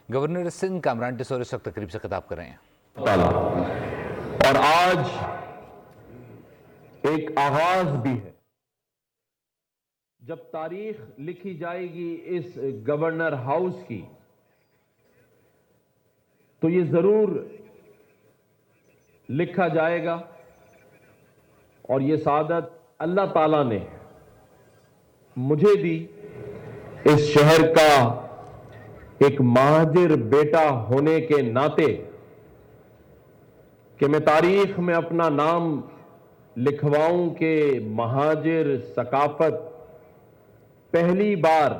Governor Sindh Kamran ٹیسور اس وقت تقریب سے خطاب کر رہے ہیں. اور آج ایک آغاز بھی ہے. جب تاریخ لکھی جائے گی اس گورنر ہاؤس کی تو یہ ضرور لکھا جائے گا اور یہ سعادت اللہ تعالیٰ نے مجھے دی اس شہر کا ایک مہاجر بیٹا ہونے کے ناطے کہ میں تاریخ میں اپنا نام لکھواؤں کہ مہاجر ثقافت پہلی بار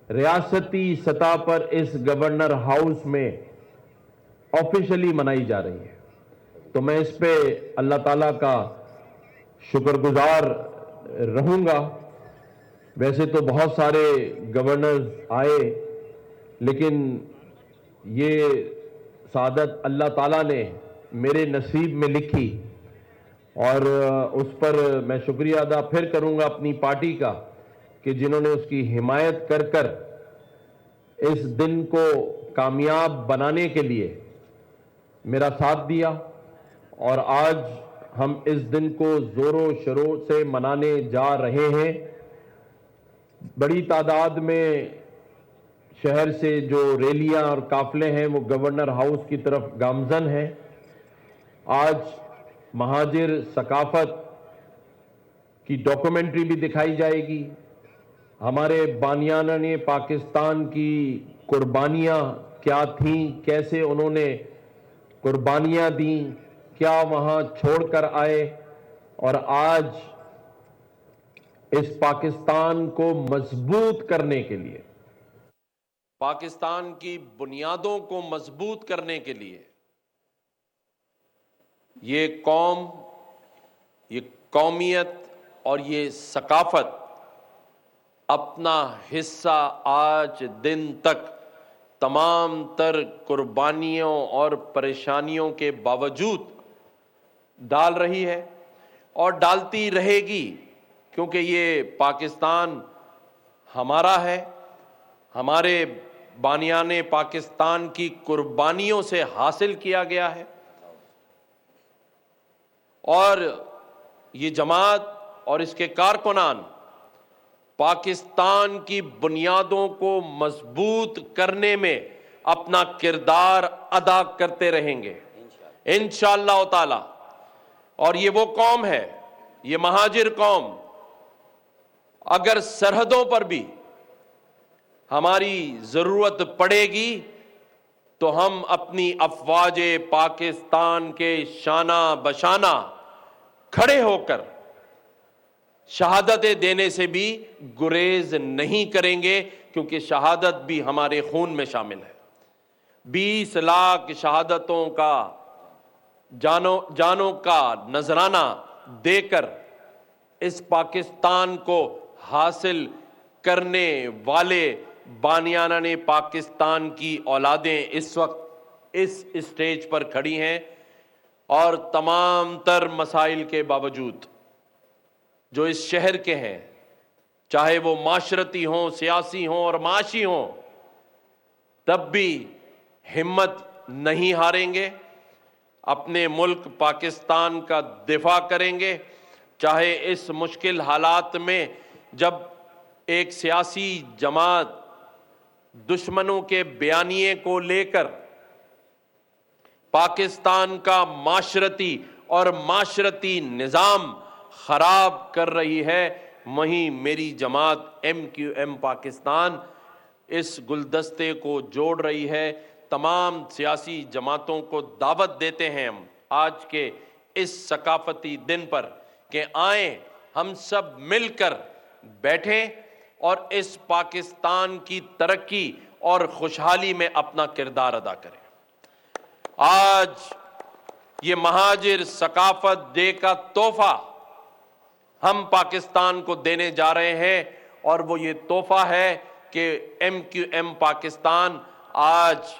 ریاستی سطح پر اس گورنر ہاؤس میں آفیشلی منائی جا رہی ہے. تو میں اس پہ اللہ تعالیٰ کا شکر گزار رہوں گا. ویسے تو بہت سارے گورنرز آئے لیکن یہ سعادت اللہ تعالیٰ نے میرے نصیب میں لکھی اور اس پر میں شکریہ ادا پھر کروں گا اپنی پارٹی کا کہ جنہوں نے اس کی حمایت کر کر اس دن کو کامیاب بنانے کے لیے میرا ساتھ دیا. اور آج ہم اس دن کو زور و شور سے منانے جا رہے ہیں. بڑی تعداد میں شہر سے جو ریلیاں اور قافلے ہیں وہ گورنر ہاؤس کی طرف گامزن ہیں. آج مہاجر ثقافت کی ڈاکومنٹری بھی دکھائی جائے گی. ہمارے بانیان نے پاکستان کی قربانیاں کیا تھیں, کیسے انہوں نے قربانیاں دیں, کیا وہاں چھوڑ کر آئے اور آج اس پاکستان کو مضبوط کرنے کے لیے, پاکستان کی بنیادوں کو مضبوط کرنے کے لیے یہ قوم, یہ قومیت اور یہ ثقافت اپنا حصہ آج دن تک تمام تر قربانیوں اور پریشانیوں کے باوجود ڈال رہی ہے اور ڈالتی رہے گی, کیونکہ یہ پاکستان ہمارا ہے. ہمارے بانیان پاکستان کی قربانیوں سے حاصل کیا گیا ہے اور یہ جماعت اور اس کے کارکنان پاکستان کی بنیادوں کو مضبوط کرنے میں اپنا کردار ادا کرتے رہیں گے انشاءاللہ تعالی. اور یہ وہ قوم ہے, یہ مہاجر قوم, اگر سرحدوں پر بھی ہماری ضرورت پڑے گی تو ہم اپنی افواج پاکستان کے شانہ بشانہ کھڑے ہو کر شہادتیں دینے سے بھی گریز نہیں کریں گے, کیونکہ شہادت بھی ہمارے خون میں شامل ہے. 20 لاکھ شہادتوں کا جانوں کا نذرانہ دے کر اس پاکستان کو حاصل کرنے والے بانیان پاکستان کی اولادیں اس وقت اس اسٹیج پر کھڑی ہیں اور تمام تر مسائل کے باوجود جو اس شہر کے ہیں, چاہے وہ معاشرتی ہوں, سیاسی ہوں اور معاشی ہوں, تب بھی ہمت نہیں ہاریں گے, اپنے ملک پاکستان کا دفاع کریں گے. چاہے اس مشکل حالات میں جب ایک سیاسی جماعت دشمنوں کے بیانیے کو لے کر پاکستان کا معاشرتی اور معاشرتی نظام خراب کر رہی ہے, وہیں میری جماعت MQM پاکستان اس گلدستے کو جوڑ رہی ہے. تمام سیاسی جماعتوں کو دعوت دیتے ہیں ہم آج کے اس ثقافتی دن پر کہ آئیں ہم سب مل کر بیٹھیں اور اس پاکستان کی ترقی اور خوشحالی میں اپنا کردار ادا کریں. آج یہ مہاجر ثقافت ڈے کا تحفہ ہم پاکستان کو دینے جا رہے ہیں اور وہ یہ تحفہ ہے کہ MQM پاکستان آج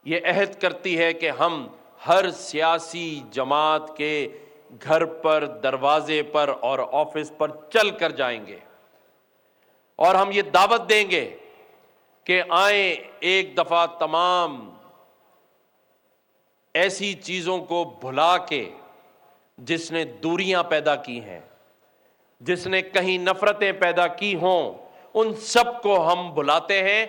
یہ عہد کرتی ہے کہ ہم ہر سیاسی جماعت کے گھر پر, دروازے پر اور آفس پر چل کر جائیں گے اور ہم یہ دعوت دیں گے کہ آئیں ایک دفعہ تمام ایسی چیزوں کو بھلا کے جس نے دوریاں پیدا کی ہیں، جس نے کہیں نفرتیں پیدا کی ہوں، ان سب کو ہم بھلاتے ہیں،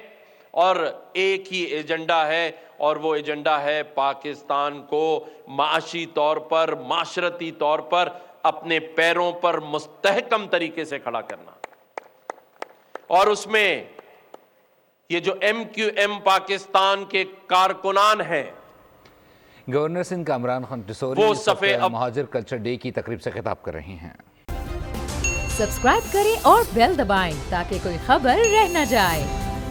اور ایک ہی ایجنڈا ہے، اور وہ ایجنڈا ہے پاکستان کو معاشی طور پر، معاشرتی طور پر اپنے پیروں پر مستحکم طریقے سے کھڑا کرنا۔ اور اس میں یہ جو ایم کیو ایم پاکستان کے کارکنان ہیں، گورنر سندھ کامران خان ٹسوری وہ اس صفحے وقت اب مہاجر کلچر ڈے کی تقریب سے خطاب کر رہی ہیں۔ سبسکرائب کریں اور بیل دبائیں تاکہ کوئی خبر رہ نہ جائے۔